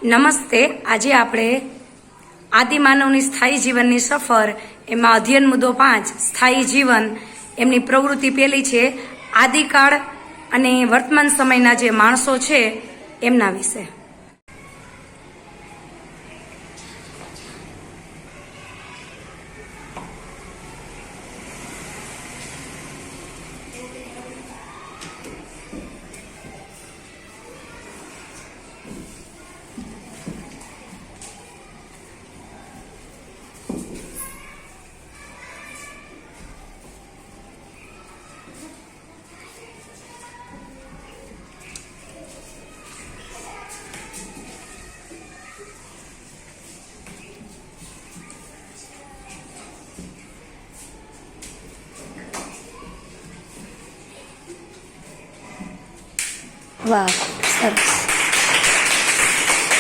નમસ્તે. આજે આપણે આદિમાનવની સ્થાયી જીવનની સફર એમાં અધ્યયન મુદ્દો 5 સ્થાયી જીવન એમની પ્રવૃત્તિ પહેલી છે આદિકાળ અને વર્તમાન સમયના જે માણસો છે એમના વિશે. વાહ, સરસ.